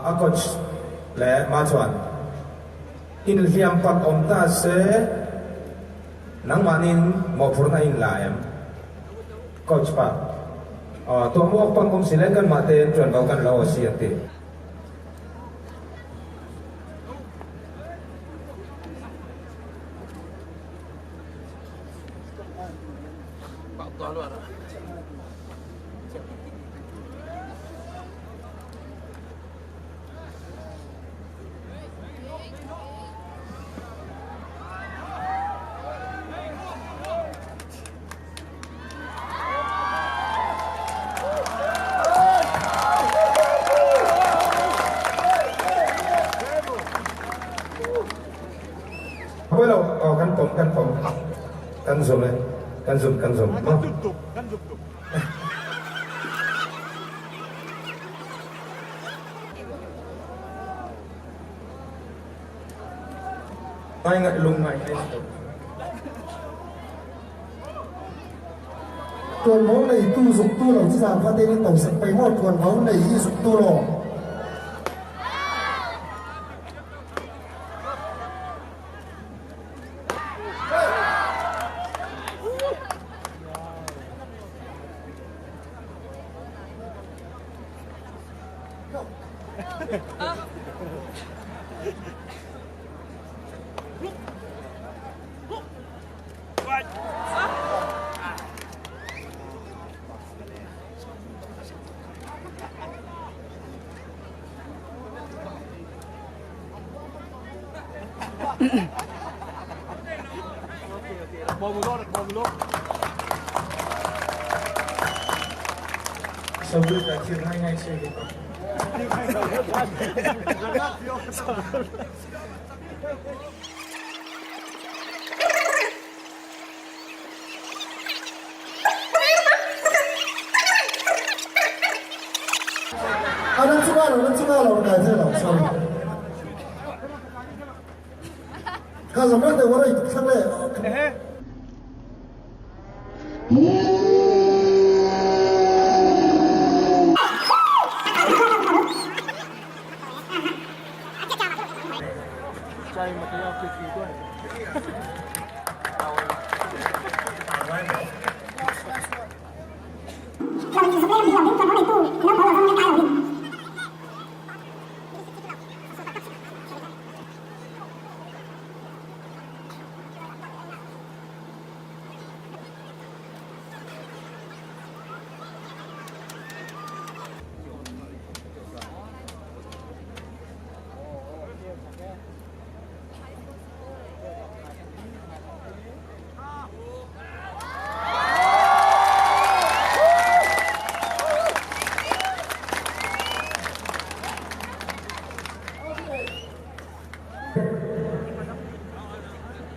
อากอชและมาชวนอินเฮียมปัดอมตาเสนังมานินมอพูร์นาอินลายมกอชปะตัวมัวปังอมสิเลกันมาเตนจวนเรากันเราเสียติเมื่อเรากันผมกันสมเลยกันสมมั้งไม่งั้นลุงไม่ให้tuần máu này tu dục tu lòng già và tên tổng sạch bày một tuần máu này y dục tu lòng sebelum akhirnya ngay sih gitu. Anh chưa lo cái thế nào sao? Cái gì mà để vào đây thằng này?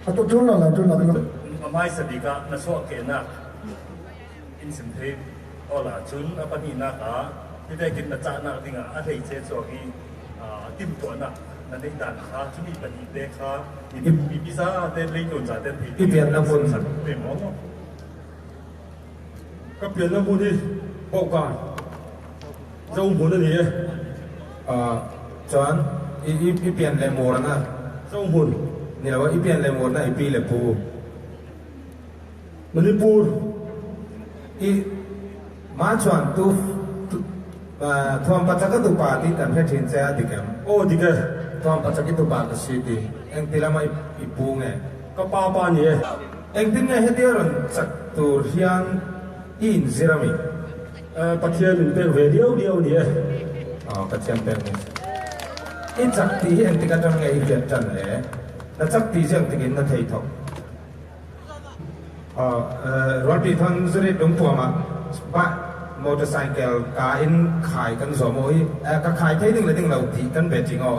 Atau cuma lah kan. Mamai sedika nasok kena insentif olah cun apa ni nak kita kita cakap dengan ada ije sogi tim tuan nanti dan cumi bani deka ini bisa ada lingkungan jadi Ipian namun memang kepian namun ni bukan jauh mana ni John ipian lemur na jauh manaนี่เราว่าอีเปียนเลมอนนะอีปีเลปูมณีปูอีมาชวนตุทอมปัจจักตุปาติกันเพชินเสียดิกันโอ้ดิกันทอมปัจจักตุปาติสิติเอ็งตีละมาอีปูไงก็ป้านี่เอ็งตีไงเฮติรันจักตุเรียนอินซิรามิปัจเจียนเป็นเวเดียวนี่ปัจเจียนเป็นอีจักตีเอ็งตีกันจังไงอีเปียนจันเลยแล้วจักตีเสียงตีกินนั่นเท่าทรถปีทันสุริดงปัวมาบ้ามอเตอร์ไซค์การอินขายกันสมอยก็ขายเท่หนึ่งเลยถึงเราตีกันแบบจริงอ๋อ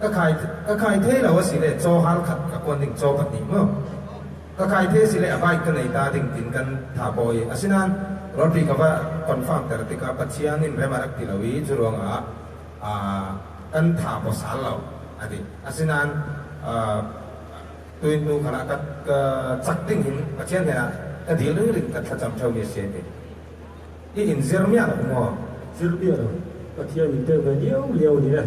ก็ขายเท่เราว่าสิเลยโจฮัลขัดกับคนถึงโจกันนี่มั้งก็ขายเท่สิเลยอบายกันในตาถึงตินกันถาบอยอาศัยนั้นรถปีก็ว่าคอนฟังแต่ติกาปัจจัยนินเรมารักติลาวีจุดรวงกันถาบสารเราอันนี้อาศัยนั้นตัวนูขณะก็จักติ้งหินปัจจัยเนี่ยก็ดีเลยก็ถ้าจำเท่ามีเสียดีอีอินเซอร์เมียหรอผมว่าเซอร์เบีย ก็เที่ยวอินเตอร์ไปเลี้ยวนี่แหละ